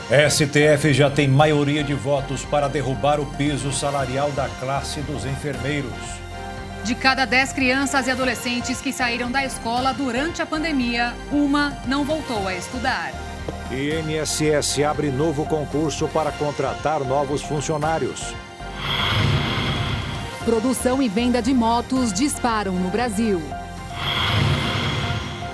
STF já tem maioria de votos para derrubar o piso salarial da classe dos enfermeiros. De cada 10 crianças e adolescentes que saíram da escola durante a pandemia, uma não voltou a estudar. INSS abre novo concurso para contratar novos funcionários. Produção e venda de motos disparam no Brasil.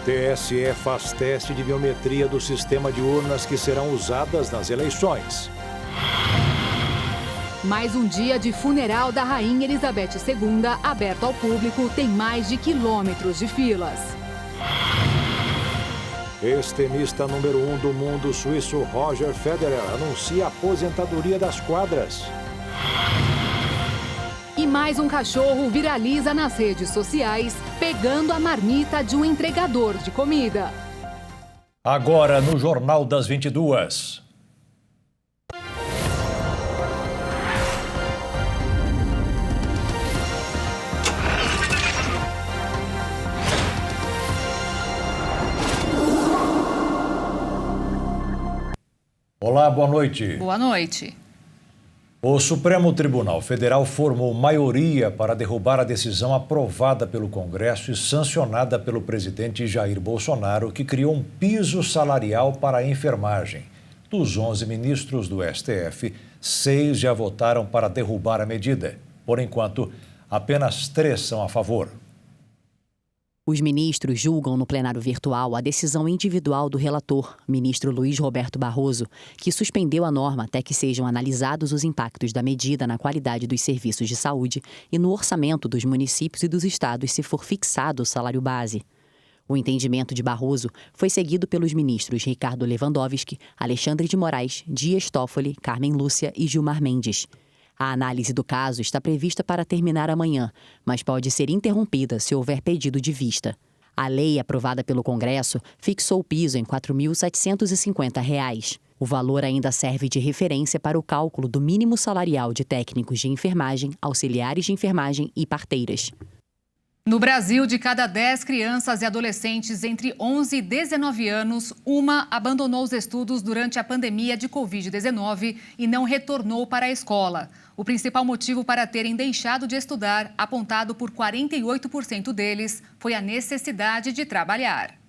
TSE faz teste de biometria do sistema de urnas que serão usadas nas eleições. Mais um dia de funeral da Rainha Elizabeth II, aberto ao público, tem mais de quilômetros de filas. Ex-tenista número 1 do mundo, suíço Roger Federer, anuncia a aposentadoria das quadras. E mais um cachorro viraliza nas redes sociais, pegando a marmita de um entregador de comida. Agora no Jornal das 22. Olá, boa noite. Boa noite. O Supremo Tribunal Federal formou maioria para derrubar a decisão aprovada pelo Congresso e sancionada pelo presidente Jair Bolsonaro, que criou um piso salarial para a enfermagem. Dos 11 ministros do STF, 6 já votaram para derrubar a medida. Por enquanto, apenas 3 são a favor. Os ministros julgam no plenário virtual a decisão individual do relator, ministro Luiz Roberto Barroso, que suspendeu a norma até que sejam analisados os impactos da medida na qualidade dos serviços de saúde e no orçamento dos municípios e dos estados se for fixado o salário base. O entendimento de Barroso foi seguido pelos ministros Ricardo Lewandowski, Alexandre de Moraes, Dias Toffoli, Carmen Lúcia e Gilmar Mendes. A análise do caso está prevista para terminar amanhã, mas pode ser interrompida se houver pedido de vista. A lei aprovada pelo Congresso fixou o piso em R$ 4.750. O valor ainda serve de referência para o cálculo do mínimo salarial de técnicos de enfermagem, auxiliares de enfermagem e parteiras. No Brasil, de cada 10 crianças e adolescentes entre 11 e 19 anos, uma abandonou os estudos durante a pandemia de Covid-19 e não retornou para a escola. O principal motivo para terem deixado de estudar, apontado por 48% deles, foi a necessidade de trabalhar.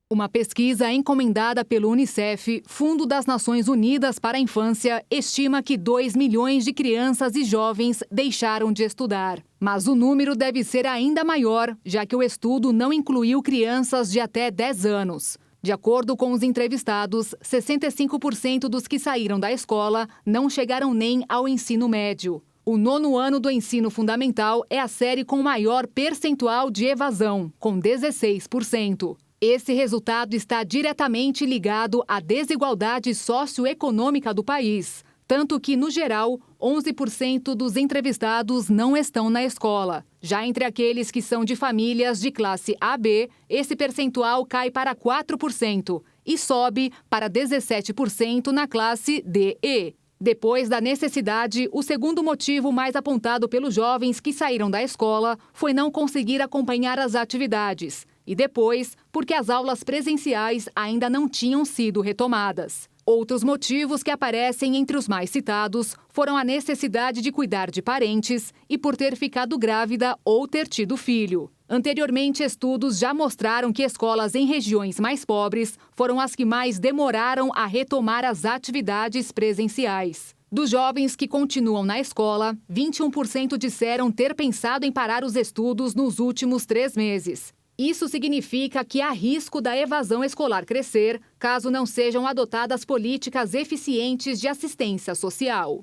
Uma pesquisa encomendada pelo Unicef, Fundo das Nações Unidas para a Infância, estima que 2 milhões de crianças e jovens deixaram de estudar. Mas o número deve ser ainda maior, já que o estudo não incluiu crianças de até 10 anos. De acordo com os entrevistados, 65% dos que saíram da escola não chegaram nem ao ensino médio. O 9º ano do ensino fundamental é a série com maior percentual de evasão, com 16%. Esse resultado está diretamente ligado à desigualdade socioeconômica do país, tanto que, no geral, 11% dos entrevistados não estão na escola. Já entre aqueles que são de famílias de classe AB, esse percentual cai para 4% e sobe para 17% na classe DE. Depois da necessidade, o segundo motivo mais apontado pelos jovens que saíram da escola foi não conseguir acompanhar as atividades. E depois, porque as aulas presenciais ainda não tinham sido retomadas. Outros motivos que aparecem entre os mais citados foram a necessidade de cuidar de parentes e por ter ficado grávida ou ter tido filho. Anteriormente, estudos já mostraram que escolas em regiões mais pobres foram as que mais demoraram a retomar as atividades presenciais. Dos jovens que continuam na escola, 21% disseram ter pensado em parar os estudos nos últimos 3 meses. Isso significa que há risco da evasão escolar crescer, caso não sejam adotadas políticas eficientes de assistência social.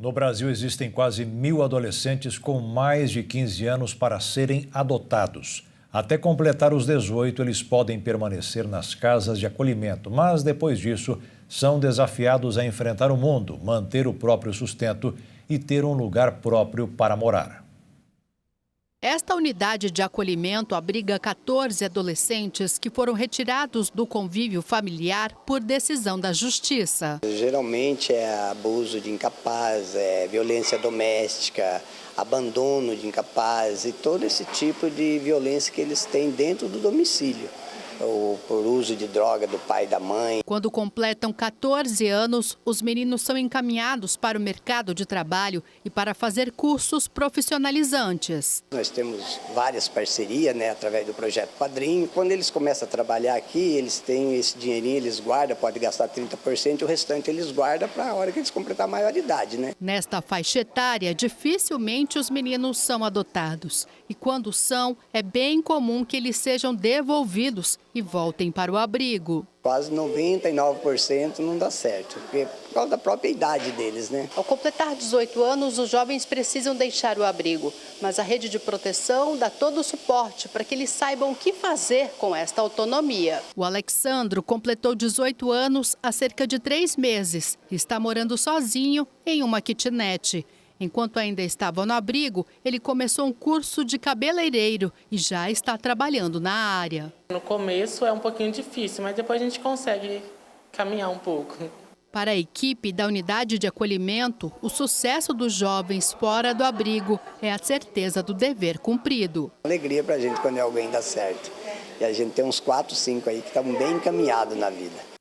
No Brasil, existem quase 1.000 adolescentes com mais de 15 anos para serem adotados. Até completar os 18, eles podem permanecer nas casas de acolhimento, mas depois disso, são desafiados a enfrentar o mundo, manter o próprio sustento e ter um lugar próprio para morar. Esta unidade de acolhimento abriga 14 adolescentes que foram retirados do convívio familiar por decisão da Justiça. Geralmente é abuso de incapaz, violência doméstica, abandono de incapaz e todo esse tipo de violência que eles têm dentro do domicílio. ou por uso de droga do pai e da mãe. Quando completam 14 anos, os meninos são encaminhados para o mercado de trabalho e para fazer cursos profissionalizantes. Nós temos várias parcerias, através do Projeto Padrinho. Quando eles começam a trabalhar aqui, eles têm esse dinheirinho, eles guardam, pode gastar 30%, o restante eles guardam para a hora que eles completar a maioridade, Nesta faixa etária, dificilmente os meninos são adotados. E quando são, é bem comum que eles sejam devolvidos e voltem para o abrigo. Quase 99% não dá certo, porque por causa da própria idade deles, Ao completar 18 anos, os jovens precisam deixar o abrigo, mas a rede de proteção dá todo o suporte para que eles saibam o que fazer com esta autonomia. O Alexandro completou 18 anos há cerca de 3 meses e está morando sozinho em uma kitnet. Enquanto ainda estava no abrigo, ele começou um curso de cabeleireiro e já está trabalhando na área. No começo é um pouquinho difícil, mas depois a gente consegue caminhar um pouco. Para a equipe da unidade de acolhimento, o sucesso dos jovens fora do abrigo é a certeza do dever cumprido. Alegria para a gente quando alguém dá certo. E a gente tem uns 4, 5 aí que estão bem encaminhados na vida.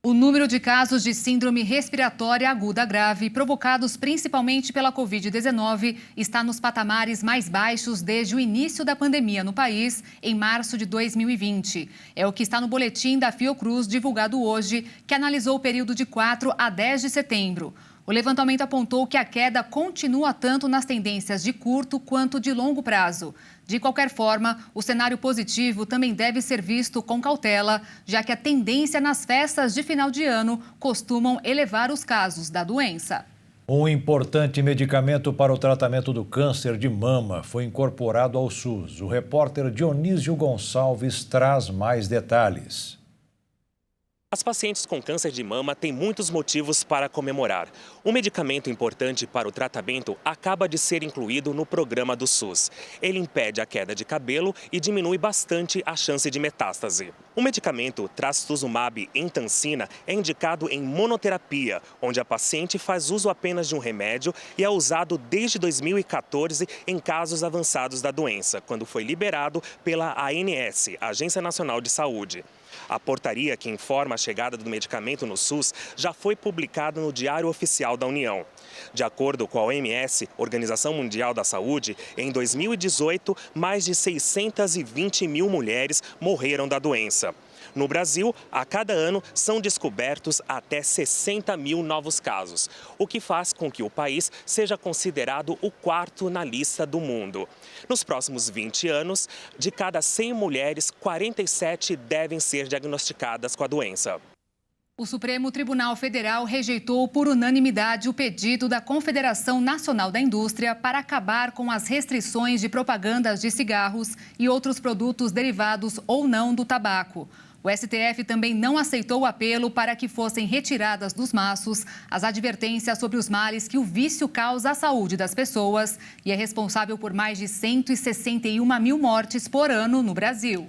O número de casos de síndrome respiratória aguda grave, provocados principalmente pela Covid-19, está nos patamares mais baixos desde o início da pandemia no país, em março de 2020. É o que está no boletim da Fiocruz, divulgado hoje, que analisou o período de 4 a 10 de setembro. O levantamento apontou que a queda continua tanto nas tendências de curto quanto de longo prazo. De qualquer forma, o cenário positivo também deve ser visto com cautela, já que a tendência nas festas de final de ano costumam elevar os casos da doença. Um importante medicamento para o tratamento do câncer de mama foi incorporado ao SUS. O repórter Dionísio Gonçalves traz mais detalhes. As pacientes com câncer de mama têm muitos motivos para comemorar. Um medicamento importante para o tratamento acaba de ser incluído no programa do SUS. Ele impede a queda de cabelo e diminui bastante a chance de metástase. O medicamento trastuzumab entancina é indicado em monoterapia, onde a paciente faz uso apenas de um remédio e é usado desde 2014 em casos avançados da doença, quando foi liberado pela ANS, Agência Nacional de Saúde. A portaria que informa a chegada do medicamento no SUS já foi publicada no Diário Oficial da União. De acordo com a OMS, Organização Mundial da Saúde, em 2018, mais de 620 mil mulheres morreram da doença. No Brasil, a cada ano são descobertos até 60 mil novos casos, o que faz com que o país seja considerado o 4º na lista do mundo. Nos próximos 20 anos, de cada 100 mulheres, 47 devem ser diagnosticadas com a doença. O Supremo Tribunal Federal rejeitou por unanimidade o pedido da Confederação Nacional da Indústria para acabar com as restrições de propagandas de cigarros e outros produtos derivados ou não do tabaco. O STF também não aceitou o apelo para que fossem retiradas dos maços as advertências sobre os males que o vício causa à saúde das pessoas e é responsável por mais de 161 mil mortes por ano no Brasil.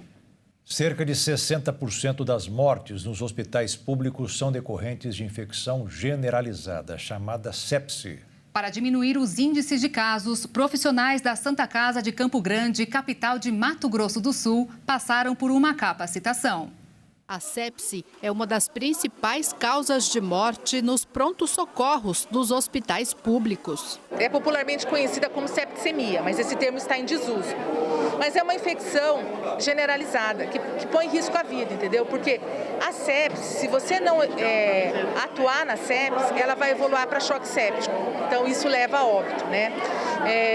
Cerca de 60% das mortes nos hospitais públicos são decorrentes de infecção generalizada, chamada sepse. Para diminuir os índices de casos, profissionais da Santa Casa de Campo Grande, capital de Mato Grosso do Sul, passaram por uma capacitação. A sepse é uma das principais causas de morte nos prontos-socorros dos hospitais públicos. É popularmente conhecida como septicemia, mas esse termo está em desuso. Mas é uma infecção generalizada, que põe em risco a vida, entendeu? Porque a sepse, se você não atuar na sepse, ela vai evoluir para choque séptico. Então, isso leva a óbito,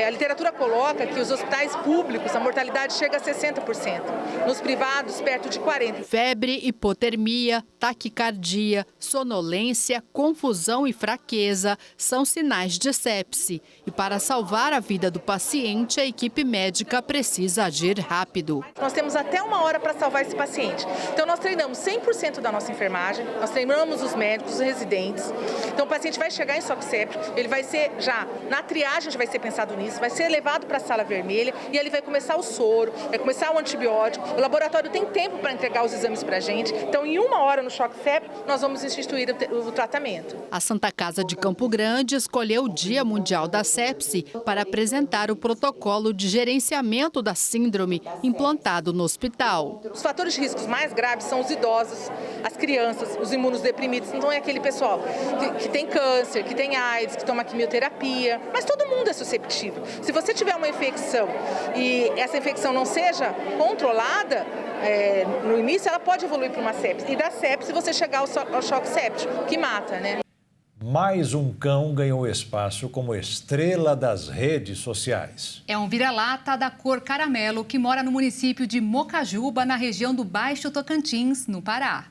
a literatura coloca que os hospitais públicos, a mortalidade chega a 60%. Nos privados, perto de 40%. Febre, hipotermia, taquicardia, sonolência, confusão e fraqueza são sinais de sepse. E para salvar a vida do paciente, a equipe médica precisa agir rápido. Nós temos até 1 hora para salvar esse paciente. Então, nós treinamos 100% da nossa enfermagem, nós treinamos os médicos, os residentes. Então, o paciente vai chegar em choque séptico, ele vai ser já, na triagem já vai ser pensado nisso, vai ser levado para a sala vermelha e ele vai começar o soro, vai começar o antibiótico. O laboratório tem tempo para entregar os exames para a gente. Então, em 1 hora no choque séptico, nós vamos instituir o tratamento. A Santa Casa de Campo Grande escolheu o Dia Mundial da Sepse para apresentar o protocolo de gerenciamento da síndrome, implantado no hospital. Os fatores de riscos mais graves são os idosos, as crianças, os imunosdeprimidos. Então é aquele pessoal que tem câncer, que tem AIDS, que toma quimioterapia. Mas todo mundo é susceptível. Se você tiver uma infecção e essa infecção não seja controlada, no início ela pode evoluir para uma sepse. E da sepse você chegar ao choque séptico, que mata, né? Mais um cão ganhou espaço como estrela das redes sociais. É um vira-lata da cor caramelo que mora no município de Mocajuba, na região do Baixo Tocantins, no Pará.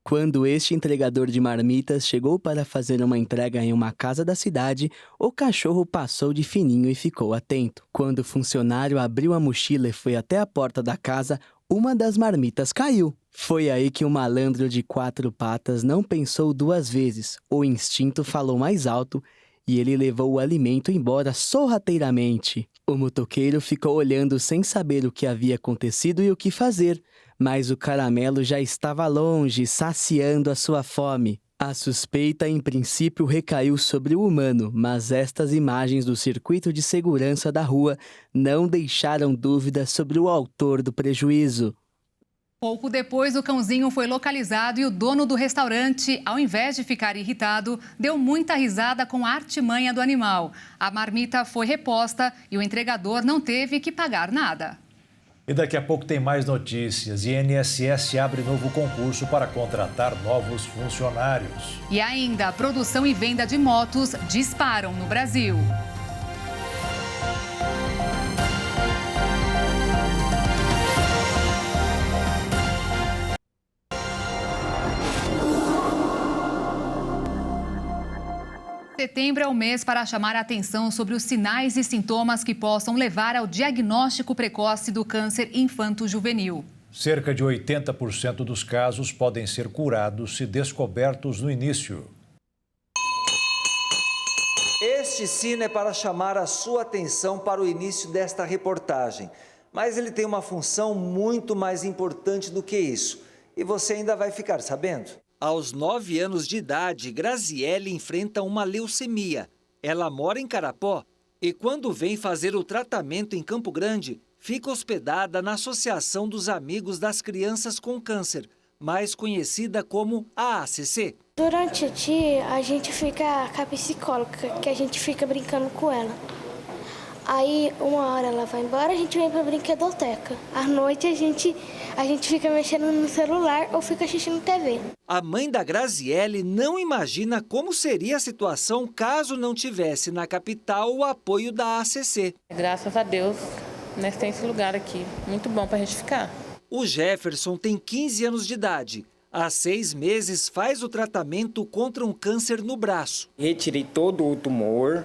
Quando este entregador de marmitas chegou para fazer uma entrega em uma casa da cidade, o cachorro passou de fininho e ficou atento. Quando o funcionário abriu a mochila e foi até a porta da casa, uma das marmitas caiu. Foi aí que o malandro de 4 patas não pensou 2 vezes. O instinto falou mais alto e ele levou o alimento embora sorrateiramente. O motoqueiro ficou olhando sem saber o que havia acontecido e o que fazer, mas o caramelo já estava longe, saciando a sua fome. A suspeita, em princípio, recaiu sobre o humano, mas estas imagens do circuito de segurança da rua não deixaram dúvidas sobre o autor do prejuízo. Pouco depois, o cãozinho foi localizado e o dono do restaurante, ao invés de ficar irritado, deu muita risada com a artimanha do animal. A marmita foi reposta e o entregador não teve que pagar nada. E daqui a pouco tem mais notícias. INSS abre novo concurso para contratar novos funcionários. E ainda, a produção e venda de motos disparam no Brasil. Setembro é o mês para chamar a atenção sobre os sinais e sintomas que possam levar ao diagnóstico precoce do câncer infanto-juvenil. Cerca de 80% dos casos podem ser curados se descobertos no início. Este sino é para chamar a sua atenção para o início desta reportagem, mas ele tem uma função muito mais importante do que isso, e você ainda vai ficar sabendo. Aos 9 anos de idade, Graziele enfrenta uma leucemia. Ela mora em Carapó e quando vem fazer o tratamento em Campo Grande, fica hospedada na Associação dos Amigos das Crianças com Câncer, mais conhecida como a ACC. Durante o dia, a gente fica com a psicóloga, que a gente fica brincando com ela. Aí, uma hora ela vai embora, a gente vem para a brinquedoteca. À noite, a gente fica mexendo no celular ou fica assistindo TV. A mãe da Graziele não imagina como seria a situação caso não tivesse na capital o apoio da ACC. Graças a Deus, nós temos esse lugar aqui. Muito bom para a gente ficar. O Jefferson tem 15 anos de idade. Há 6 meses faz o tratamento contra um câncer no braço. Retirei todo o tumor,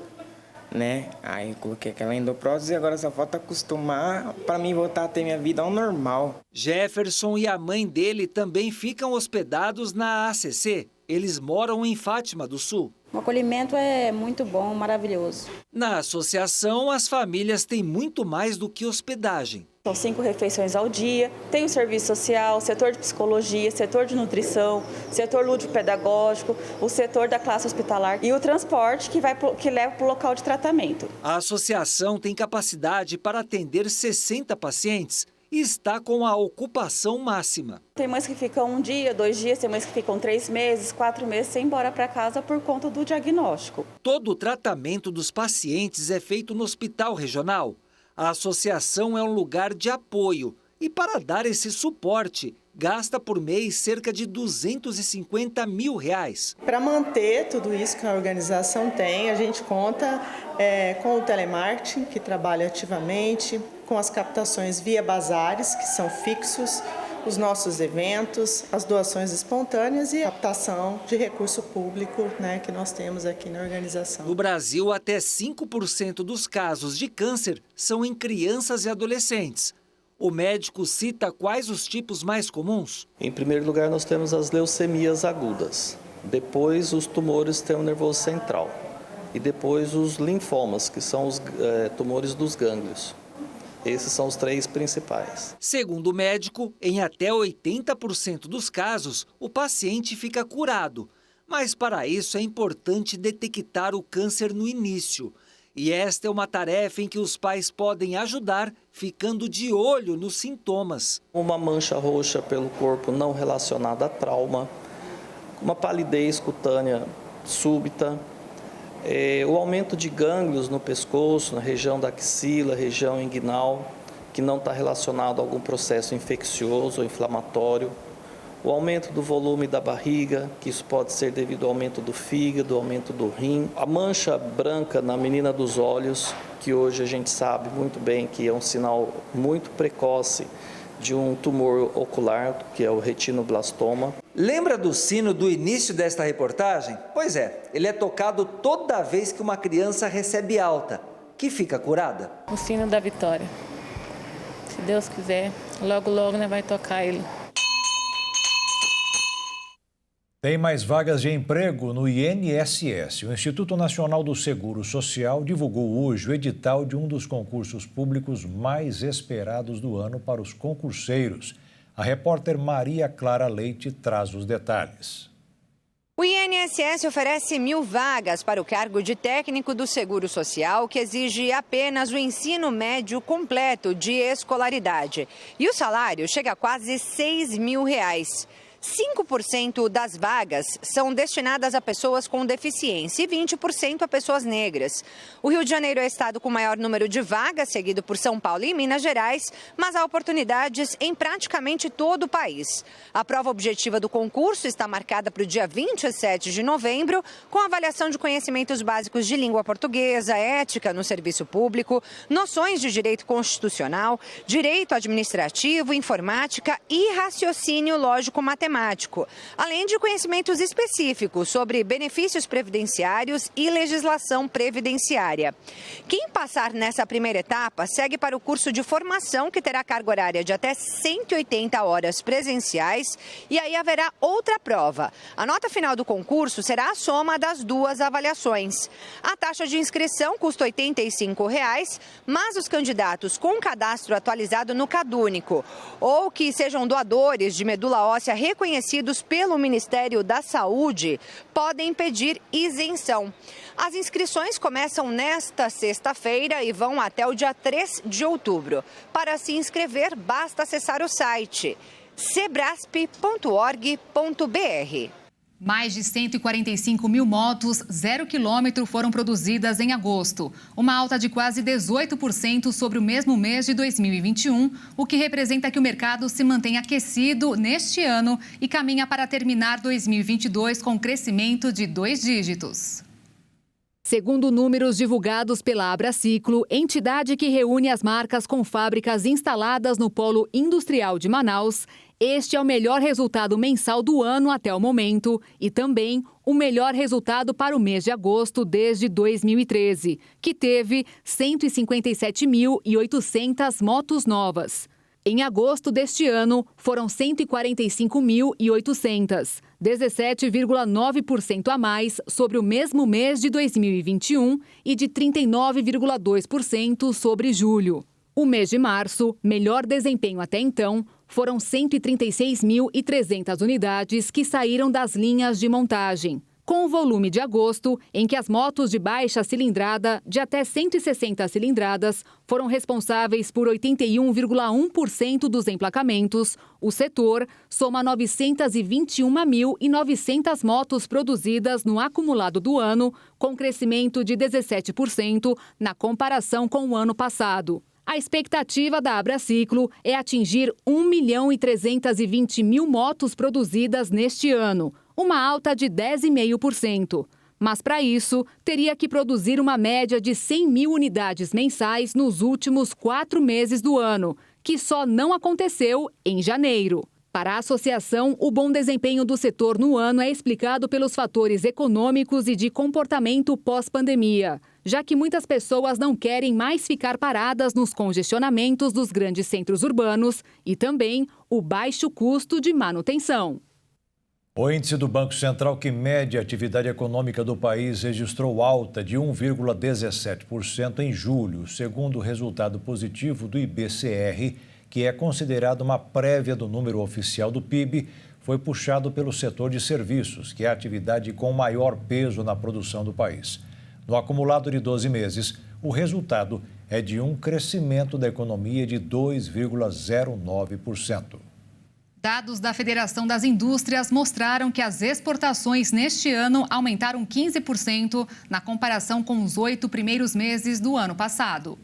né? Aí coloquei aquela endoprótese e agora só falta acostumar para mim voltar a ter minha vida ao normal. Jefferson e a mãe dele também ficam hospedados na ACC. Eles moram em Fátima do Sul. O acolhimento é muito bom, maravilhoso. Na associação, as famílias têm muito mais do que hospedagem. São 5 refeições ao dia, tem o serviço social, setor de psicologia, setor de nutrição, setor lúdico-pedagógico, o setor da classe hospitalar e o transporte que leva para o local de tratamento. A associação tem capacidade para atender 60 pacientes e está com a ocupação máxima. Tem mães que ficam 1 dia, 2 dias, tem mães que ficam 3 meses, 4 meses sem ir embora para casa por conta do diagnóstico. Todo o tratamento dos pacientes é feito no hospital regional. A associação é um lugar de apoio e, para dar esse suporte, gasta por mês cerca de R$250 mil. Para manter tudo isso que a organização tem, a gente conta com o telemarketing, que trabalha ativamente, com as captações via bazares, que são fixos, os nossos eventos, as doações espontâneas e a captação de recurso público, né, que nós temos aqui na organização. No Brasil, até 5% dos casos de câncer são em crianças e adolescentes. O médico cita quais os tipos mais comuns? Em primeiro lugar, nós temos as leucemias agudas. Depois, os tumores do sistema nervoso central. E depois, os linfomas, que são os tumores dos gânglios. Esses são os 3 principais. Segundo o médico, em até 80% dos casos, o paciente fica curado. Mas para isso é importante detectar o câncer no início. E esta é uma tarefa em que os pais podem ajudar ficando de olho nos sintomas. Uma mancha roxa pelo corpo não relacionada a trauma, uma palidez cutânea súbita, o aumento de gânglios no pescoço, na região da axila, região inguinal, que não está relacionado a algum processo infeccioso ou inflamatório, o aumento do volume da barriga, que isso pode ser devido ao aumento do fígado, aumento do rim, a mancha branca na menina dos olhos, que hoje a gente sabe muito bem que é um sinal muito precoce de um tumor ocular, que é o retinoblastoma. Lembra do sino do início desta reportagem? Pois é, ele é tocado toda vez que uma criança recebe alta, que fica curada. O sino da vitória. Se Deus quiser, logo, logo, né, vai tocar ele. Tem mais vagas de emprego no INSS. O Instituto Nacional do Seguro Social divulgou hoje o edital de um dos concursos públicos mais esperados do ano para os concurseiros. A repórter Maria Clara Leite traz os detalhes. O INSS oferece 1.000 vagas para o cargo de técnico do Seguro Social, que exige apenas o ensino médio completo de escolaridade. E o salário chega a quase R$6.000. 5% das vagas são destinadas a pessoas com deficiência e 20% a pessoas negras. O Rio de Janeiro é o estado com maior número de vagas, seguido por São Paulo e Minas Gerais, mas há oportunidades em praticamente todo o país. A prova objetiva do concurso está marcada para o dia 27 de novembro, com avaliação de conhecimentos básicos de língua portuguesa, ética no serviço público, noções de direito constitucional, direito administrativo, informática e raciocínio lógico-matemático, além de conhecimentos específicos sobre benefícios previdenciários e legislação previdenciária. Quem passar nessa primeira etapa segue para o curso de formação, que terá carga horária de até 180 horas presenciais, e aí haverá outra prova. A nota final do concurso será a soma das duas avaliações. A taxa de inscrição custa R$ 85,00, mas os candidatos com cadastro atualizado no CadÚnico ou que sejam doadores de medula óssea reconhecidos pelo Ministério da Saúde podem pedir isenção. As inscrições começam nesta sexta-feira e vão até o dia 3 de outubro. Para se inscrever, basta acessar o site sebrasp.org.br. Mais de 145 mil motos 0 km foram produzidas em agosto, uma alta de quase 18% sobre o mesmo mês de 2021, o que representa que o mercado se mantém aquecido neste ano e caminha para terminar 2022 com crescimento de 2 dígitos. Segundo números divulgados pela Abraciclo, entidade que reúne as marcas com fábricas instaladas no Polo Industrial de Manaus, este é o melhor resultado mensal do ano até o momento e também o melhor resultado para o mês de agosto desde 2013, que teve 157.800 motos novas. Em agosto deste ano, foram 145.800, 17,9% a mais sobre o mesmo mês de 2021 e de 39,2% sobre julho. O mês de março, melhor desempenho até então, foram 136.300 unidades que saíram das linhas de montagem. Com o volume de agosto, em que as motos de baixa cilindrada, de até 160 cilindradas, foram responsáveis por 81,1% dos emplacamentos, o setor soma 921.900 motos produzidas no acumulado do ano, com crescimento de 17% na comparação com o ano passado. A expectativa da Abraciclo é atingir 1.320.000 motos produzidas neste ano, uma alta de 10,5%. Mas, para isso, teria que produzir uma média de 100.000 unidades mensais nos últimos 4 meses do ano, que só não aconteceu em janeiro. Para a associação, o bom desempenho do setor no ano é explicado pelos fatores econômicos e de comportamento pós-pandemia, já que muitas pessoas não querem mais ficar paradas nos congestionamentos dos grandes centros urbanos e também o baixo custo de manutenção. O índice do Banco Central, que mede a atividade econômica do país, registrou alta de 1,17% em julho, segundo o resultado positivo do IBCR, que é considerado uma prévia do número oficial do PIB, foi puxado pelo setor de serviços, que é a atividade com maior peso na produção do país. No acumulado de 12 meses, o resultado é de um crescimento da economia de 2,09%. Dados da Federação das Indústrias mostraram que as exportações neste ano aumentaram 15% na comparação com os 8 primeiros meses do ano passado.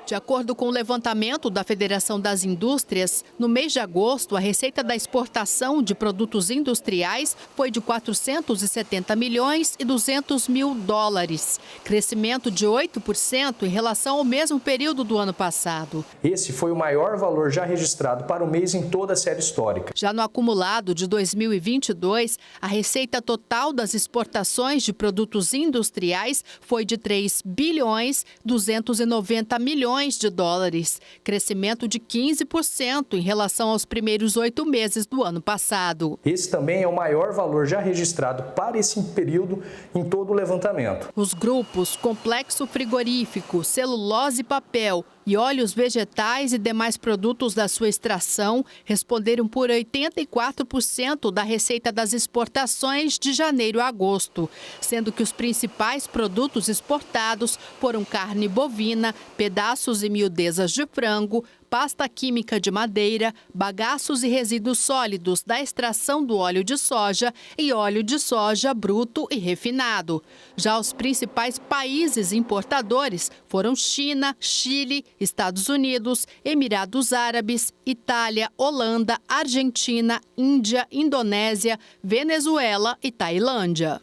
De acordo com o levantamento da Federação das Indústrias, no mês de agosto, a receita da exportação de produtos industriais foi de 470 milhões e 200 mil dólares, crescimento de 8% em relação ao mesmo período do ano passado. Esse foi o maior valor já registrado para o mês em toda a série histórica. Já no acumulado de 2022, a receita total das exportações de produtos industriais foi de 3 bilhões 290 milhões de dólares, crescimento de 15% em relação aos primeiros 8 meses do ano passado. Esse também é o maior valor já registrado para esse período em todo o levantamento. Os grupos complexo frigorífico, celulose e papel e óleos vegetais e demais produtos da sua extração responderam por 84% da receita das exportações de janeiro a agosto, sendo que os principais produtos exportados foram carne bovina, pedaços e miudezas de frango, pasta química de madeira, bagaços e resíduos sólidos da extração do óleo de soja e óleo de soja bruto e refinado. Já os principais países importadores foram China, Chile, Estados Unidos, Emirados Árabes, Itália, Holanda, Argentina, Índia, Indonésia, Venezuela e Tailândia.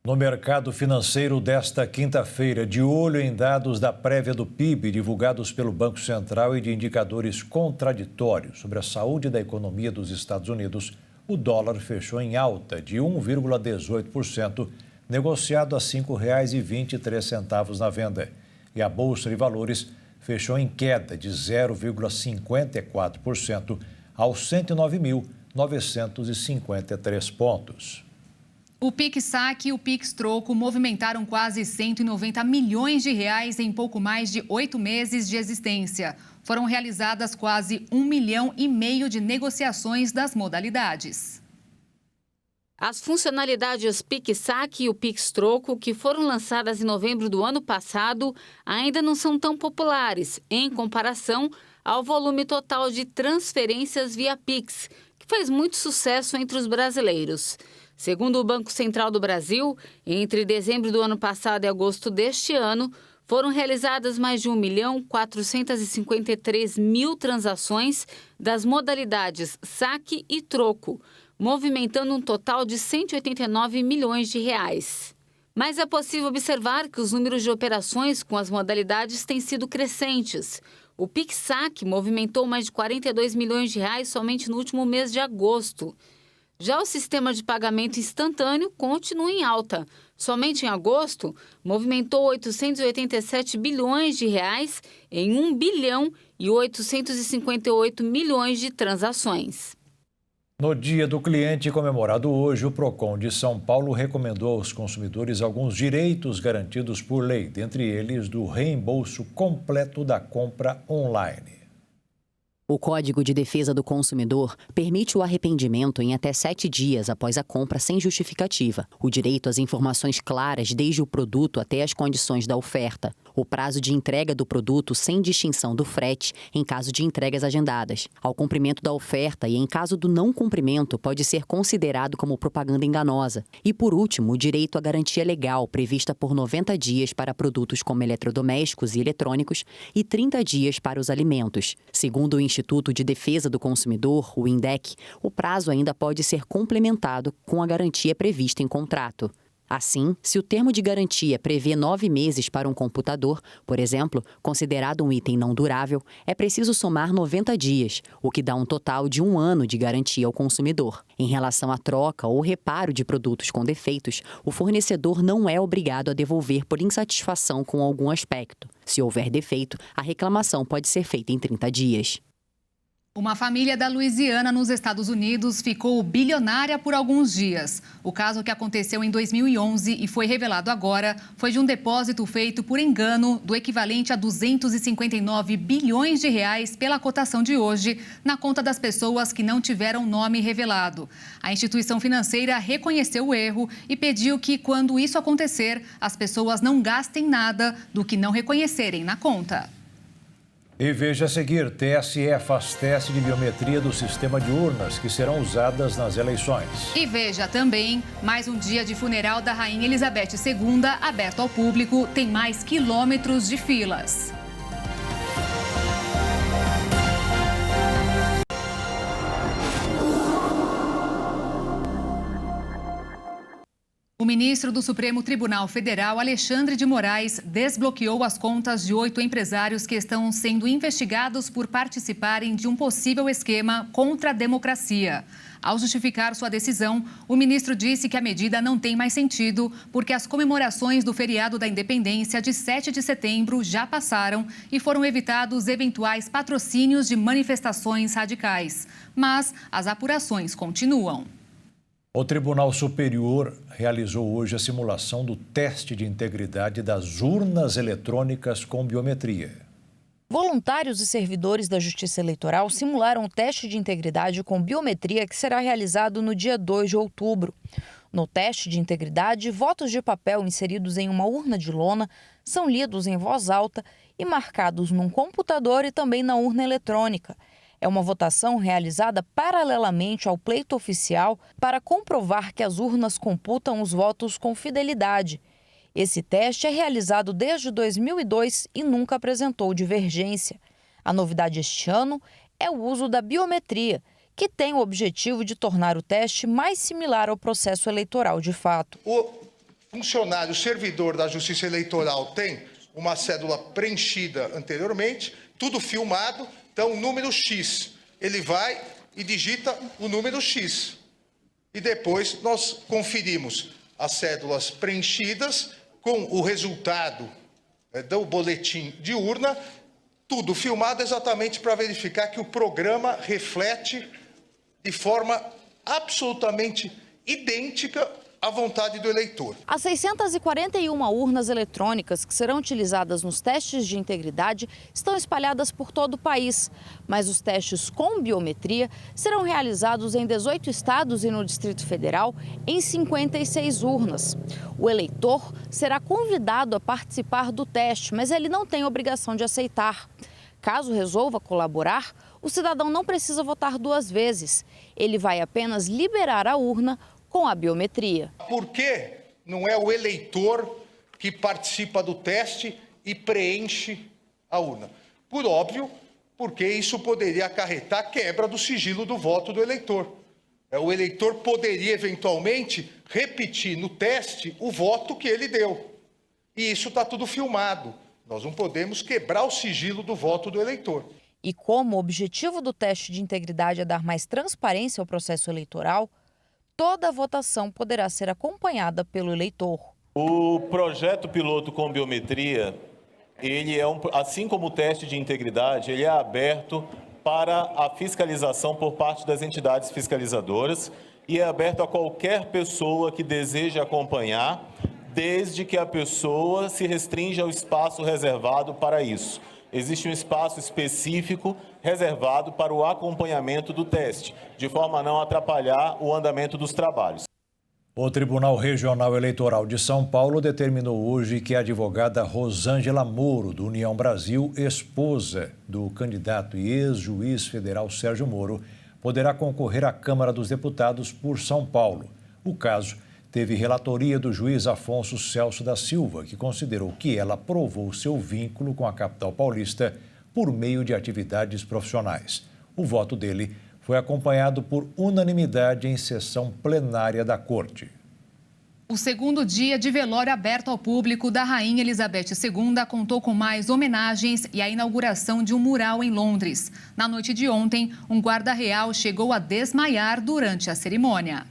No mercado financeiro desta quinta-feira, de olho em dados da prévia do PIB divulgados pelo Banco Central e de indicadores contraditórios sobre a saúde da economia dos Estados Unidos, o dólar fechou em alta de 1,18%, negociado a R$ 5,23 na venda. E a Bolsa de Valores fechou em queda de 0,54% aos 109.953 pontos. O PicSac e o PicStroco movimentaram quase 190 milhões de reais em pouco mais de 8 meses de existência. Foram realizadas quase 1,5 milhão de negociações das modalidades. As funcionalidades PicSac e o PicStroco, que foram lançadas em novembro do ano passado, ainda não são tão populares em comparação ao volume total de transferências via Pix, que faz muito sucesso entre os brasileiros. Segundo o Banco Central do Brasil, entre dezembro do ano passado e agosto deste ano, foram realizadas mais de 1.453.000 transações das modalidades saque e troco, movimentando um total de 189 milhões de reais. Mas é possível observar que os números de operações com as modalidades têm sido crescentes. O PicSac movimentou mais de 42 milhões de reais somente no último mês de agosto. Já o sistema de pagamento instantâneo continua em alta. Somente em agosto, movimentou 887 bilhões de reais em 1 bilhão e 858 milhões de transações. No Dia do Cliente comemorado hoje, o PROCON de São Paulo recomendou aos consumidores alguns direitos garantidos por lei, dentre eles do reembolso completo da compra online. O Código de Defesa do Consumidor permite o arrependimento em até 7 dias após a compra sem justificativa, o direito às informações claras desde o produto até as condições da oferta, o prazo de entrega do produto sem distinção do frete em caso de entregas agendadas, ao cumprimento da oferta e, em caso do não cumprimento, pode ser considerado como propaganda enganosa. E, por último, o direito à garantia legal prevista por 90 dias para produtos como eletrodomésticos e eletrônicos e 30 dias para os alimentos. Segundo o Instituto de Defesa do Consumidor, o INDEC, o prazo ainda pode ser complementado com a garantia prevista em contrato. Assim, se o termo de garantia prevê 9 meses para um computador, por exemplo, considerado um item não durável, é preciso somar 90 dias, o que dá um total de 1 ano de garantia ao consumidor. Em relação à troca ou reparo de produtos com defeitos, o fornecedor não é obrigado a devolver por insatisfação com algum aspecto. Se houver defeito, a reclamação pode ser feita em 30 dias. Uma família da Louisiana, nos Estados Unidos, ficou bilionária por alguns dias. O caso que aconteceu em 2011 e foi revelado agora foi de um depósito feito por engano do equivalente a 259 bilhões de reais pela cotação de hoje na conta das pessoas que não tiveram nome revelado. A instituição financeira reconheceu o erro e pediu que, quando isso acontecer, as pessoas não gastem nada do que não reconhecerem na conta. E veja a seguir, TSE faz teste de biometria do sistema de urnas que serão usadas nas eleições. E veja também, mais um dia de funeral da Rainha Elizabeth II aberto ao público, tem mais quilômetros de filas. O ministro do Supremo Tribunal Federal, Alexandre de Moraes, desbloqueou as contas de 8 empresários que estão sendo investigados por participarem de um possível esquema contra a democracia. Ao justificar sua decisão, o ministro disse que a medida não tem mais sentido porque as comemorações do feriado da Independência de 7 de setembro já passaram e foram evitados eventuais patrocínios de manifestações radicais. Mas as apurações continuam. O Tribunal Superior realizou hoje a simulação do teste de integridade das urnas eletrônicas com biometria. Voluntários e servidores da Justiça Eleitoral simularam o teste de integridade com biometria que será realizado no dia 2 de outubro. No teste de integridade, votos de papel inseridos em uma urna de lona são lidos em voz alta e marcados num computador e também na urna eletrônica. É uma votação realizada paralelamente ao pleito oficial para comprovar que as urnas computam os votos com fidelidade. Esse teste é realizado desde 2002 e nunca apresentou divergência. A novidade este ano é o uso da biometria, que tem o objetivo de tornar o teste mais similar ao processo eleitoral de fato. O funcionário servidor da Justiça Eleitoral tem uma cédula preenchida anteriormente, tudo filmado. Então, o número X, ele vai e digita o número X. E depois nós conferimos as cédulas preenchidas com o resultado do boletim de urna, tudo filmado exatamente para verificar que o programa reflete de forma absolutamente idêntica à vontade do eleitor. As 641 urnas eletrônicas que serão utilizadas nos testes de integridade estão espalhadas por todo o país, mas os testes com biometria serão realizados em 18 estados e no Distrito Federal em 56 urnas. O eleitor será convidado a participar do teste, mas ele não tem obrigação de aceitar. Caso resolva colaborar, o cidadão não precisa votar 2 vezes. Ele vai apenas liberar a urna com a biometria. Por que não é o eleitor que participa do teste e preenche a urna? Por óbvio, porque isso poderia acarretar a quebra do sigilo do voto do eleitor. O eleitor poderia, eventualmente, repetir no teste o voto que ele deu. E isso está tudo filmado. Nós não podemos quebrar o sigilo do voto do eleitor. E como o objetivo do teste de integridade é dar mais transparência ao processo eleitoral, toda a votação poderá ser acompanhada pelo eleitor. O projeto piloto com biometria, ele é assim como o teste de integridade, ele é aberto para a fiscalização por parte das entidades fiscalizadoras e é aberto a qualquer pessoa que deseje acompanhar, desde que a pessoa se restrinja ao espaço reservado para isso. Existe um espaço específico reservado para o acompanhamento do teste, de forma a não atrapalhar o andamento dos trabalhos. O Tribunal Regional Eleitoral de São Paulo determinou hoje que a advogada Rosângela Moro, do União Brasil, esposa do candidato e ex-juiz federal Sérgio Moro, poderá concorrer à Câmara dos Deputados por São Paulo. O caso teve relatoria do juiz Afonso Celso da Silva, que considerou que ela provou seu vínculo com a capital paulista por meio de atividades profissionais. O voto dele foi acompanhado por unanimidade em sessão plenária da Corte. O segundo dia de velório aberto ao público da Rainha Elizabeth II contou com mais homenagens e a inauguração de um mural em Londres. Na noite de ontem, um guarda real chegou a desmaiar durante a cerimônia.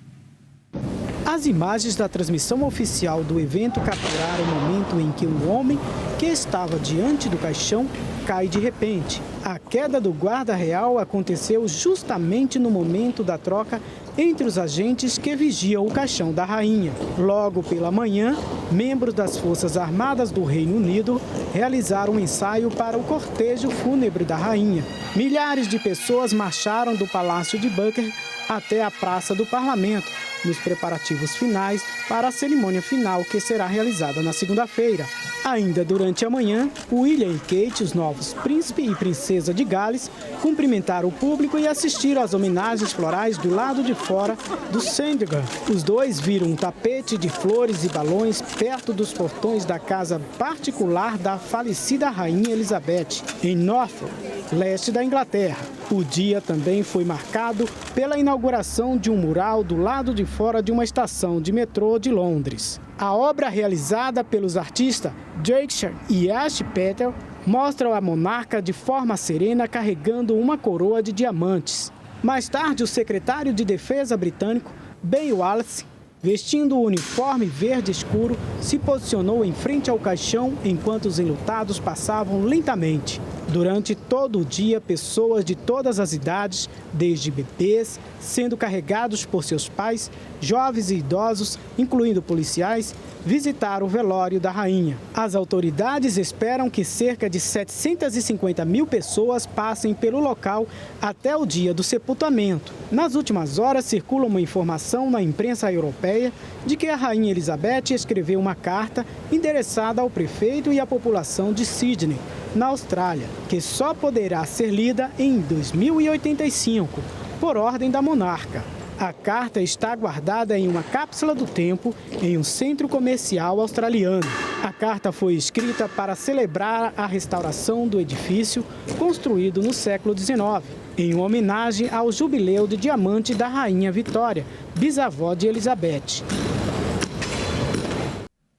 As imagens da transmissão oficial do evento capturaram o momento em que um homem que estava diante do caixão cai de repente. A queda do guarda real aconteceu justamente no momento da troca entre os agentes que vigiam o caixão da rainha. Logo pela manhã, membros das Forças Armadas do Reino Unido realizaram um ensaio para o cortejo fúnebre da rainha. Milhares de pessoas marcharam do Palácio de Buckingham até a Praça do Parlamento, nos preparativos finais para a cerimônia final que será realizada na segunda-feira. Ainda durante a manhã, William e Kate, os novos príncipe e princesa de Gales, cumprimentaram o público e assistiram às homenagens florais do lado de fora do Sandringham. Os dois viram um tapete de flores e balões perto dos portões da casa particular da falecida Rainha Elizabeth, em Norfolk, leste da Inglaterra. O dia também foi marcado pela inauguração de um mural do lado de fora de uma estação de metrô de Londres. A obra, realizada pelos artistas Drake e Ash Patel, mostra a monarca de forma serena carregando uma coroa de diamantes. Mais tarde, o secretário de Defesa britânico, Ben Wallace, vestindo o uniforme verde escuro, se posicionou em frente ao caixão enquanto os enlutados passavam lentamente. Durante todo o dia, pessoas de todas as idades, desde bebês, sendo carregados por seus pais, jovens e idosos, incluindo policiais, visitaram o velório da rainha. As autoridades esperam que cerca de 750 mil pessoas passem pelo local até o dia do sepultamento. Nas últimas horas, circula uma informação na imprensa europeia de que a rainha Elizabeth escreveu uma carta endereçada ao prefeito e à população de Sydney, na Austrália, que só poderá ser lida em 2085, por ordem da monarca. A carta está guardada em uma cápsula do tempo em um centro comercial australiano. A carta foi escrita para celebrar a restauração do edifício construído no século XIX, em homenagem ao jubileu de diamante da Rainha Vitória, bisavó de Elizabeth.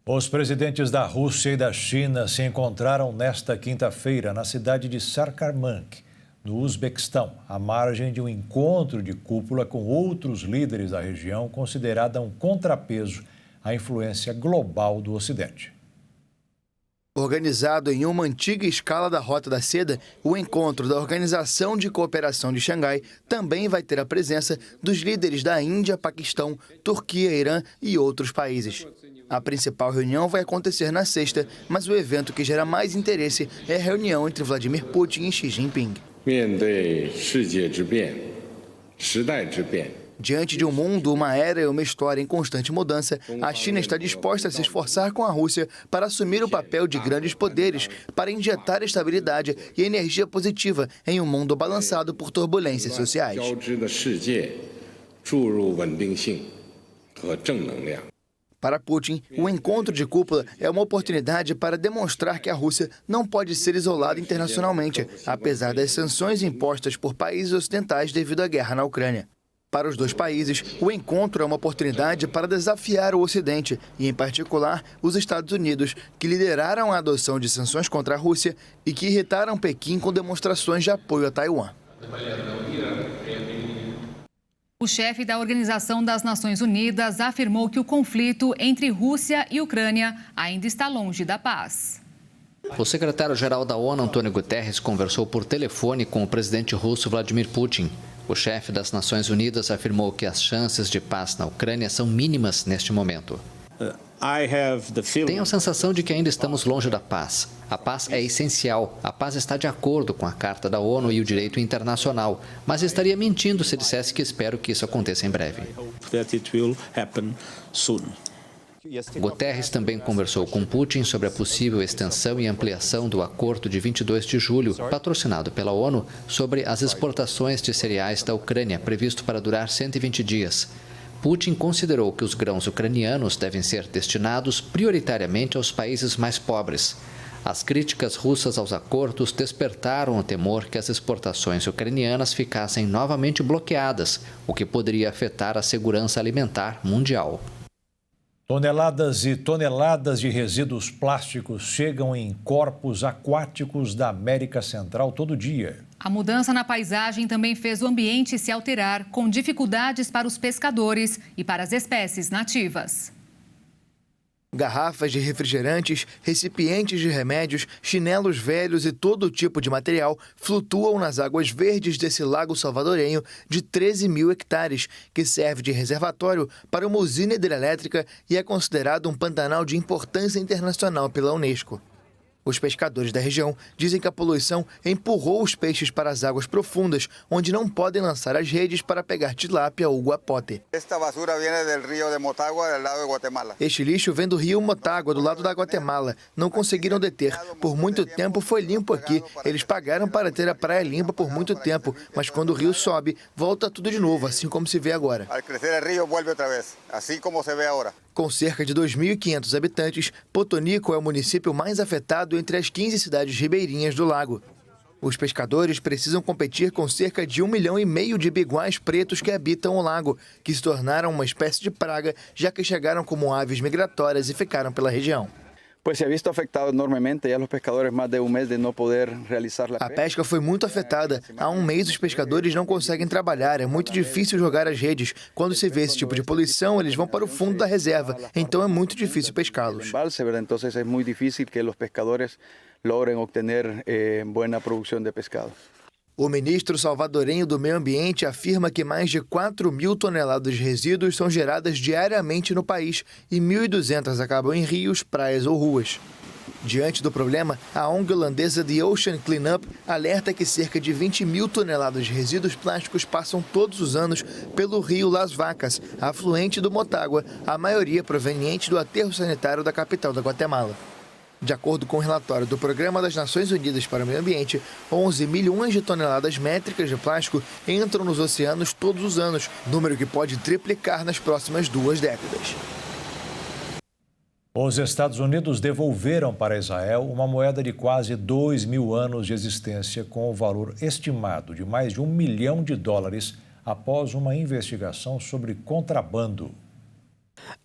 Os presidentes da Rússia e da China se encontraram nesta quinta-feira na cidade de Sakarmank, no Uzbequistão, à margem de um encontro de cúpula com outros líderes da região, considerada um contrapeso à influência global do Ocidente. Organizado em uma antiga escala da Rota da Seda, o encontro da Organização de Cooperação de Xangai também vai ter a presença dos líderes da Índia, Paquistão, Turquia, Irã e outros países. A principal reunião vai acontecer na sexta, mas o evento que gera mais interesse é a reunião entre Vladimir Putin e Xi Jinping. Diante de um mundo, uma era e uma história em constante mudança, a China está disposta a se esforçar com a Rússia para assumir o papel de grandes poderes, para injetar estabilidade e energia positiva em um mundo balançado por turbulências sociais. Para Putin, o encontro de cúpula é uma oportunidade para demonstrar que a Rússia não pode ser isolada internacionalmente, apesar das sanções impostas por países ocidentais devido à guerra na Ucrânia. Para os dois países, o encontro é uma oportunidade para desafiar o Ocidente e, em particular, os Estados Unidos, que lideraram a adoção de sanções contra a Rússia e que irritaram Pequim com demonstrações de apoio a Taiwan. O chefe da Organização das Nações Unidas afirmou que o conflito entre Rússia e Ucrânia ainda está longe da paz. O secretário-geral da ONU, Antônio Guterres, conversou por telefone com o presidente russo Vladimir Putin. O chefe das Nações Unidas afirmou que as chances de paz na Ucrânia são mínimas neste momento. Tenho a sensação de que ainda estamos longe da paz. A paz é essencial. A paz está de acordo com a Carta da ONU e o direito internacional. Mas estaria mentindo se dissesse que espero que isso aconteça em breve. Guterres também conversou com Putin sobre a possível extensão e ampliação do Acordo de 22 de julho, patrocinado pela ONU, sobre as exportações de cereais da Ucrânia, previsto para durar 120 dias. Putin considerou que os grãos ucranianos devem ser destinados prioritariamente aos países mais pobres. As críticas russas aos acordos despertaram o temor que as exportações ucranianas ficassem novamente bloqueadas, o que poderia afetar a segurança alimentar mundial. Toneladas e toneladas de resíduos plásticos chegam em corpos aquáticos da América Central todo dia. A mudança na paisagem também fez o ambiente se alterar, com dificuldades para os pescadores e para as espécies nativas. Garrafas de refrigerantes, recipientes de remédios, chinelos velhos e todo tipo de material flutuam nas águas verdes desse lago salvadorenho de 13 mil hectares, que serve de reservatório para uma usina hidrelétrica e é considerado um pantanal de importância internacional pela Unesco. Os pescadores da região dizem que a poluição empurrou os peixes para as águas profundas, onde não podem lançar as redes para pegar tilápia ou guapote. Esta basura vem do rio de Motagua, do lado de Guatemala. Este lixo vem do rio Motagua, do lado da Guatemala. Não conseguiram deter. Por muito tempo foi limpo aqui. Eles pagaram para ter a praia limpa por muito tempo, mas quando o rio sobe, volta tudo de novo, assim como se vê agora. Al crescer o rio, volta outra vez, assim como se vê agora. Com cerca de 2.500 habitantes, Potonico é o município mais afetado entre as 15 cidades ribeirinhas do lago. Os pescadores precisam competir com cerca de 1,5 milhão de biguais pretos que habitam o lago, que se tornaram uma espécie de praga, já que chegaram como aves migratórias e ficaram pela região. Pues se ha visto afectado enormemente ya los pescadores más de un mes de no poder realizar la pesca. A pesca foi muito afetada. Há um mês os pescadores não conseguem trabalhar, é muito difícil jogar as redes. Quando se vê esse tipo de poluição, eles vão para o fundo da reserva, então é muito difícil pescá-los. Então é muito difícil que os pescadores logrem obter boa produção de pescado. O ministro salvadorenho do Meio Ambiente afirma que mais de 4.000 toneladas de resíduos são geradas diariamente no país e 1.200 acabam em rios, praias ou ruas. Diante do problema, a ONG holandesa The Ocean Cleanup alerta que cerca de 20.000 toneladas de resíduos plásticos passam todos os anos pelo rio Las Vacas, afluente do Motagua, a maioria proveniente do aterro sanitário da capital da Guatemala. De acordo com o relatório do Programa das Nações Unidas para o Meio Ambiente, 11 milhões de toneladas métricas de plástico entram nos oceanos todos os anos, número que pode triplicar nas próximas 2 décadas. Os Estados Unidos devolveram para Israel uma moeda de quase 2.000 anos de existência, com o valor estimado de mais de $1 milhão, após uma investigação sobre contrabando.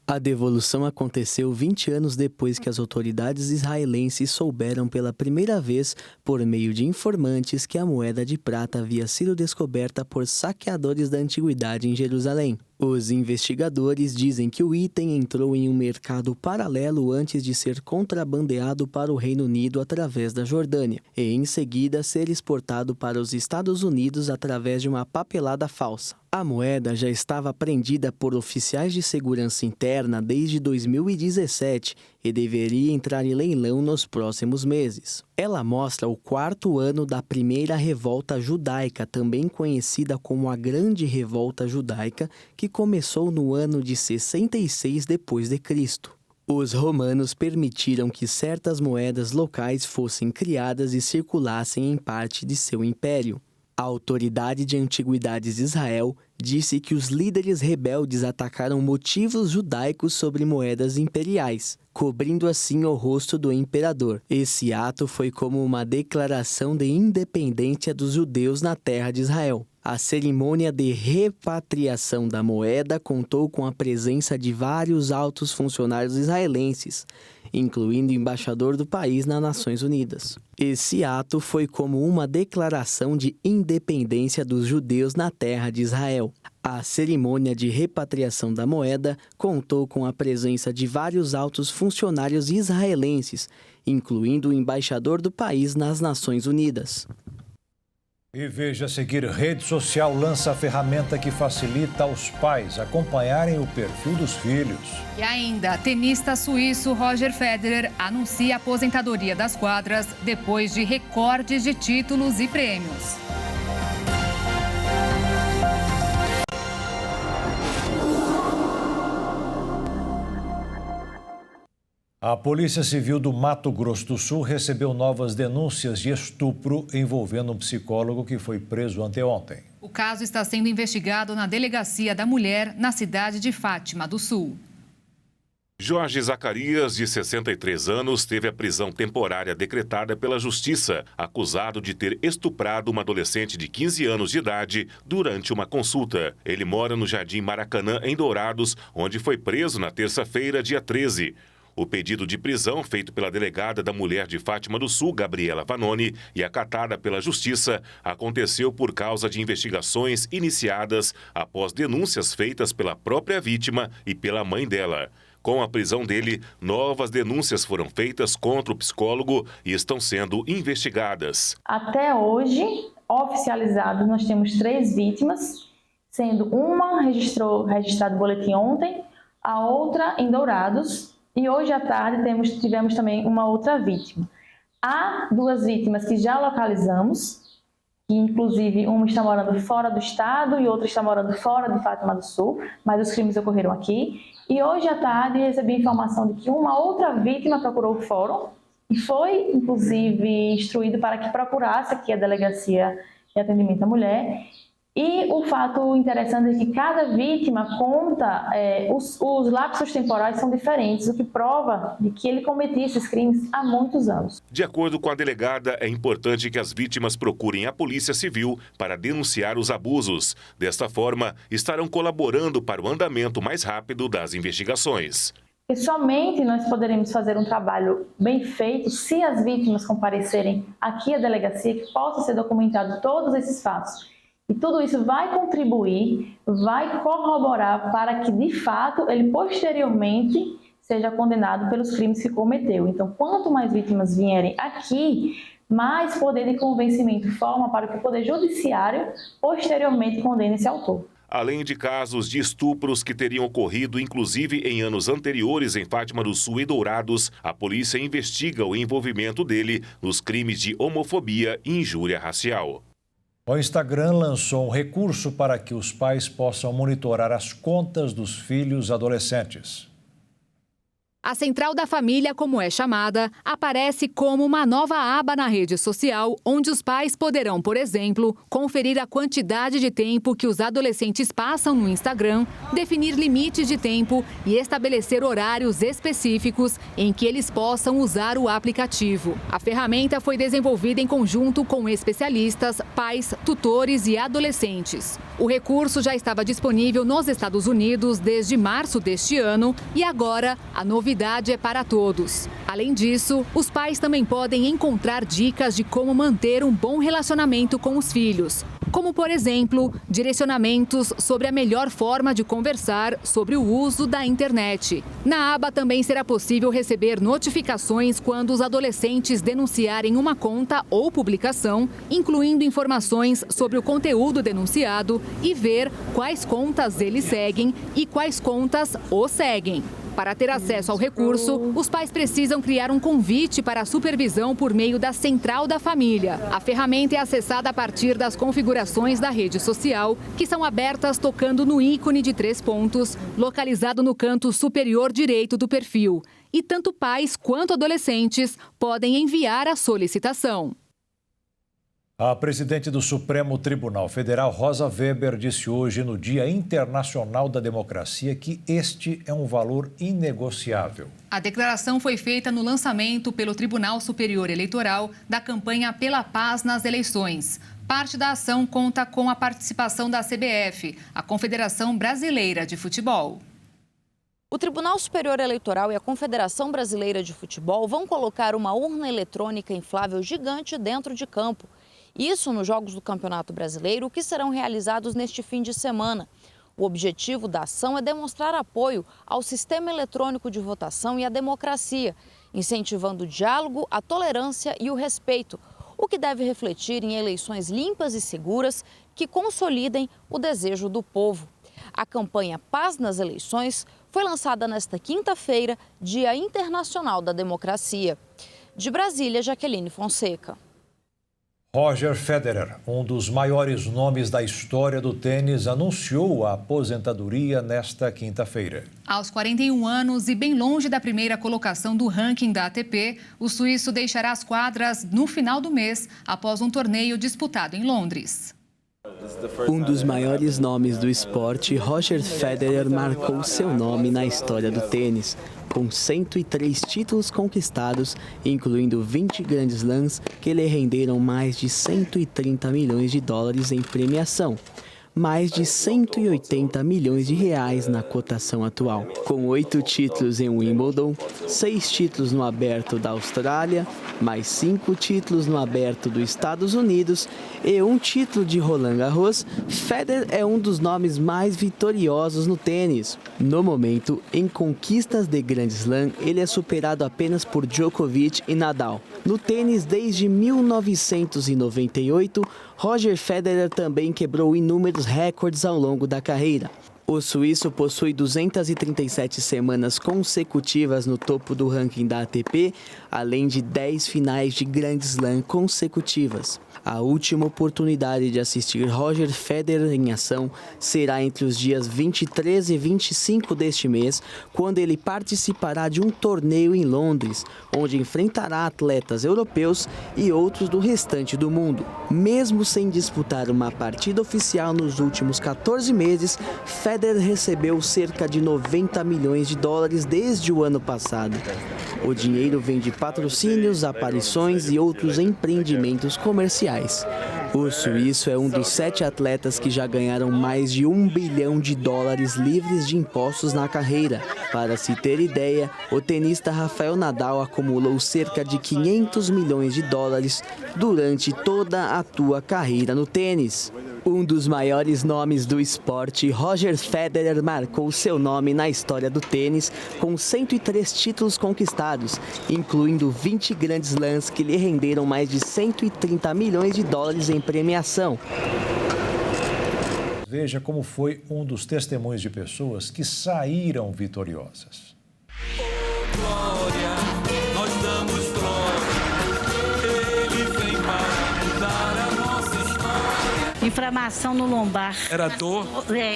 A devolução aconteceu 20 anos depois que as autoridades israelenses souberam pela primeira vez, por meio de informantes, que a moeda de prata havia sido descoberta por saqueadores da antiguidade em Jerusalém. Os investigadores dizem que o item entrou em um mercado paralelo antes de ser contrabandeado para o Reino Unido através da Jordânia e, em seguida, ser exportado para os Estados Unidos através de uma papelada falsa. A moeda já estava apreendida por oficiais de segurança interna desde 2017 e deveria entrar em leilão nos próximos meses. Ela mostra o 4º ano da primeira revolta judaica, também conhecida como a Grande Revolta Judaica, que começou no ano de 66 d.C. Os romanos permitiram que certas moedas locais fossem criadas e circulassem em parte de seu império. A Autoridade de Antiguidades de Israel disse que os líderes rebeldes atacaram motivos judaicos sobre moedas imperiais, cobrindo assim o rosto do imperador. Esse ato foi como uma declaração de independência dos judeus na terra de Israel. A cerimônia de repatriação da moeda contou com a presença de vários altos funcionários israelenses, incluindo o embaixador do país nas Nações Unidas. Esse ato foi como uma declaração de independência dos judeus na terra de Israel. A cerimônia de repatriação da moeda contou com a presença de vários altos funcionários israelenses, incluindo o embaixador do país nas Nações Unidas. E veja a seguir, rede social lança a ferramenta que facilita aos pais acompanharem o perfil dos filhos. E ainda, tenista suíço Roger Federer anuncia a aposentadoria das quadras depois de recordes de títulos e prêmios. A Polícia Civil do Mato Grosso do Sul recebeu novas denúncias de estupro envolvendo um psicólogo que foi preso anteontem. O caso está sendo investigado na Delegacia da Mulher, na cidade de Fátima do Sul. Jorge Zacarias, de 63 anos, teve a prisão temporária decretada pela Justiça, acusado de ter estuprado uma adolescente de 15 anos de idade durante uma consulta. Ele mora no Jardim Maracanã, em Dourados, onde foi preso na terça-feira, dia 13. O pedido de prisão, feito pela delegada da Mulher de Fátima do Sul, Gabriela Vanoni, e acatada pela Justiça, aconteceu por causa de investigações iniciadas após denúncias feitas pela própria vítima e pela mãe dela. Com a prisão dele, novas denúncias foram feitas contra o psicólogo e estão sendo investigadas. Até hoje, oficializado, nós temos 3 vítimas, sendo uma registrado boletim ontem, a outra em Dourados, e hoje à tarde tivemos também uma outra vítima. Há 2 vítimas que já localizamos, que inclusive uma está morando fora do estado e outra está morando fora de Fátima do Sul, mas os crimes ocorreram aqui. E hoje à tarde recebi informação de que uma outra vítima procurou o fórum e foi inclusive instruído para que procurasse aqui a Delegacia de Atendimento à Mulher. E o fato interessante é que cada vítima conta, os lapsos temporais são diferentes, o que prova de que ele cometia esses crimes há muitos anos. De acordo com a delegada, é importante que as vítimas procurem a Polícia Civil para denunciar os abusos. Desta forma, estarão colaborando para o andamento mais rápido das investigações. E somente nós poderemos fazer um trabalho bem feito se as vítimas comparecerem aqui à delegacia, que possa ser documentado todos esses fatos. E tudo isso vai contribuir, vai corroborar para que, de fato, ele posteriormente seja condenado pelos crimes que cometeu. Então, quanto mais vítimas vierem aqui, mais poder de convencimento forma para que o Poder Judiciário posteriormente condene esse autor. Além de casos de estupros que teriam ocorrido, inclusive em anos anteriores em Fátima do Sul e Dourados, a polícia investiga o envolvimento dele nos crimes de homofobia e injúria racial. O Instagram lançou um recurso para que os pais possam monitorar as contas dos filhos adolescentes. A Central da Família, como é chamada, aparece como uma nova aba na rede social, onde os pais poderão, por exemplo, conferir a quantidade de tempo que os adolescentes passam no Instagram, definir limites de tempo e estabelecer horários específicos em que eles possam usar o aplicativo. A ferramenta foi desenvolvida em conjunto com especialistas, pais, tutores e adolescentes. O recurso já estava disponível nos Estados Unidos desde março deste ano e agora a novidade é para todos. Além disso, os pais também podem encontrar dicas de como manter um bom relacionamento com os filhos, como, por exemplo, direcionamentos sobre a melhor forma de conversar sobre o uso da internet. Na aba também será possível receber notificações quando os adolescentes denunciarem uma conta ou publicação, incluindo informações sobre o conteúdo denunciado e ver quais contas eles seguem e quais contas o seguem. Para ter acesso ao recurso, os pais precisam criar um convite para a supervisão por meio da Central da Família. A ferramenta é acessada a partir das configurações da rede social, que são abertas tocando no ícone de 3 pontos, localizado no canto superior direito do perfil. E tanto pais quanto adolescentes podem enviar a solicitação. A presidente do Supremo Tribunal Federal, Rosa Weber, disse hoje, no Dia Internacional da Democracia, que este é um valor inegociável. A declaração foi feita no lançamento pelo Tribunal Superior Eleitoral da campanha Pela Paz nas Eleições. Parte da ação conta com a participação da CBF, a Confederação Brasileira de Futebol. O Tribunal Superior Eleitoral e a Confederação Brasileira de Futebol vão colocar uma urna eletrônica inflável gigante dentro de campo. Isso nos Jogos do Campeonato Brasileiro, que serão realizados neste fim de semana. O objetivo da ação é demonstrar apoio ao sistema eletrônico de votação e à democracia, incentivando o diálogo, a tolerância e o respeito, o que deve refletir em eleições limpas e seguras que consolidem o desejo do povo. A campanha Paz nas Eleições foi lançada nesta quinta-feira, Dia Internacional da Democracia. De Brasília, Jaqueline Fonseca. Roger Federer, um dos maiores nomes da história do tênis, anunciou a aposentadoria nesta quinta-feira. Aos 41 anos e bem longe da primeira colocação do ranking da ATP, o suíço deixará as quadras no final do mês, após um torneio disputado em Londres. Um dos maiores nomes do esporte, Roger Federer marcou seu nome na história do tênis, com 103 títulos conquistados, incluindo 20 Grand Slams que lhe renderam mais de 130 milhões de dólares em premiação. mais de 180 milhões de reais na cotação atual. Com 8 títulos em Wimbledon, 6 títulos no Aberto da Austrália, mais 5 títulos no Aberto dos Estados Unidos e 1 título de Roland Garros, Federer é um dos nomes mais vitoriosos no tênis. No momento, em conquistas de Grand Slam, ele é superado apenas por Djokovic e Nadal. No tênis, desde 1998, Roger Federer também quebrou inúmeros recordes ao longo da carreira. O suíço possui 237 semanas consecutivas no topo do ranking da ATP, além de 10 finais de Grand Slam consecutivas. A última oportunidade de assistir Roger Federer em ação será entre os dias 23 e 25 deste mês, quando ele participará de um torneio em Londres, onde enfrentará atletas europeus e outros do restante do mundo. Mesmo sem disputar uma partida oficial nos últimos 14 meses, Federer recebeu cerca de 90 milhões de dólares desde o ano passado. O dinheiro vem de patrocínios, aparições e outros empreendimentos comerciais. O suíço é um dos 7 atletas que já ganharam mais de $1 bilhão livres de impostos na carreira. Para se ter ideia, o tenista Rafael Nadal acumulou cerca de $500 milhões durante toda a sua carreira no tênis. Um dos maiores nomes do esporte, Roger Federer marcou seu nome na história do tênis com 103 títulos conquistados, incluindo 20 grandes slams que lhe renderam mais de $130 milhões em premiação. Veja como foi um dos testemunhos de pessoas que saíram vitoriosas. Glória, nós damos glória, ele vem para mudar a nossa história. Inflamação no lombar. Era dor?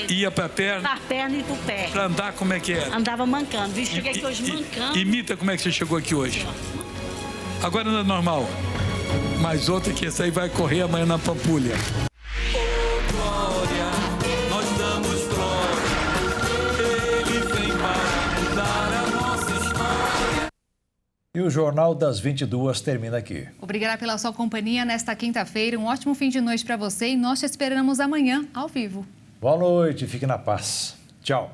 Ia pra perna? Pra perna e pro pé. Pra andar, como é que era? Andava mancando. Vixe, cheguei aqui hoje mancando. Imita como é que você chegou aqui hoje. Agora não é normal. Mas outra que essa aí vai correr amanhã na Pampulha. Glória, nós damos glória, ele vem para mudar a nossa história. E o Jornal das 22 termina aqui. Obrigada pela sua companhia nesta quinta-feira. Um ótimo fim de noite para você e nós te esperamos amanhã ao vivo. Boa noite, fique na paz. Tchau.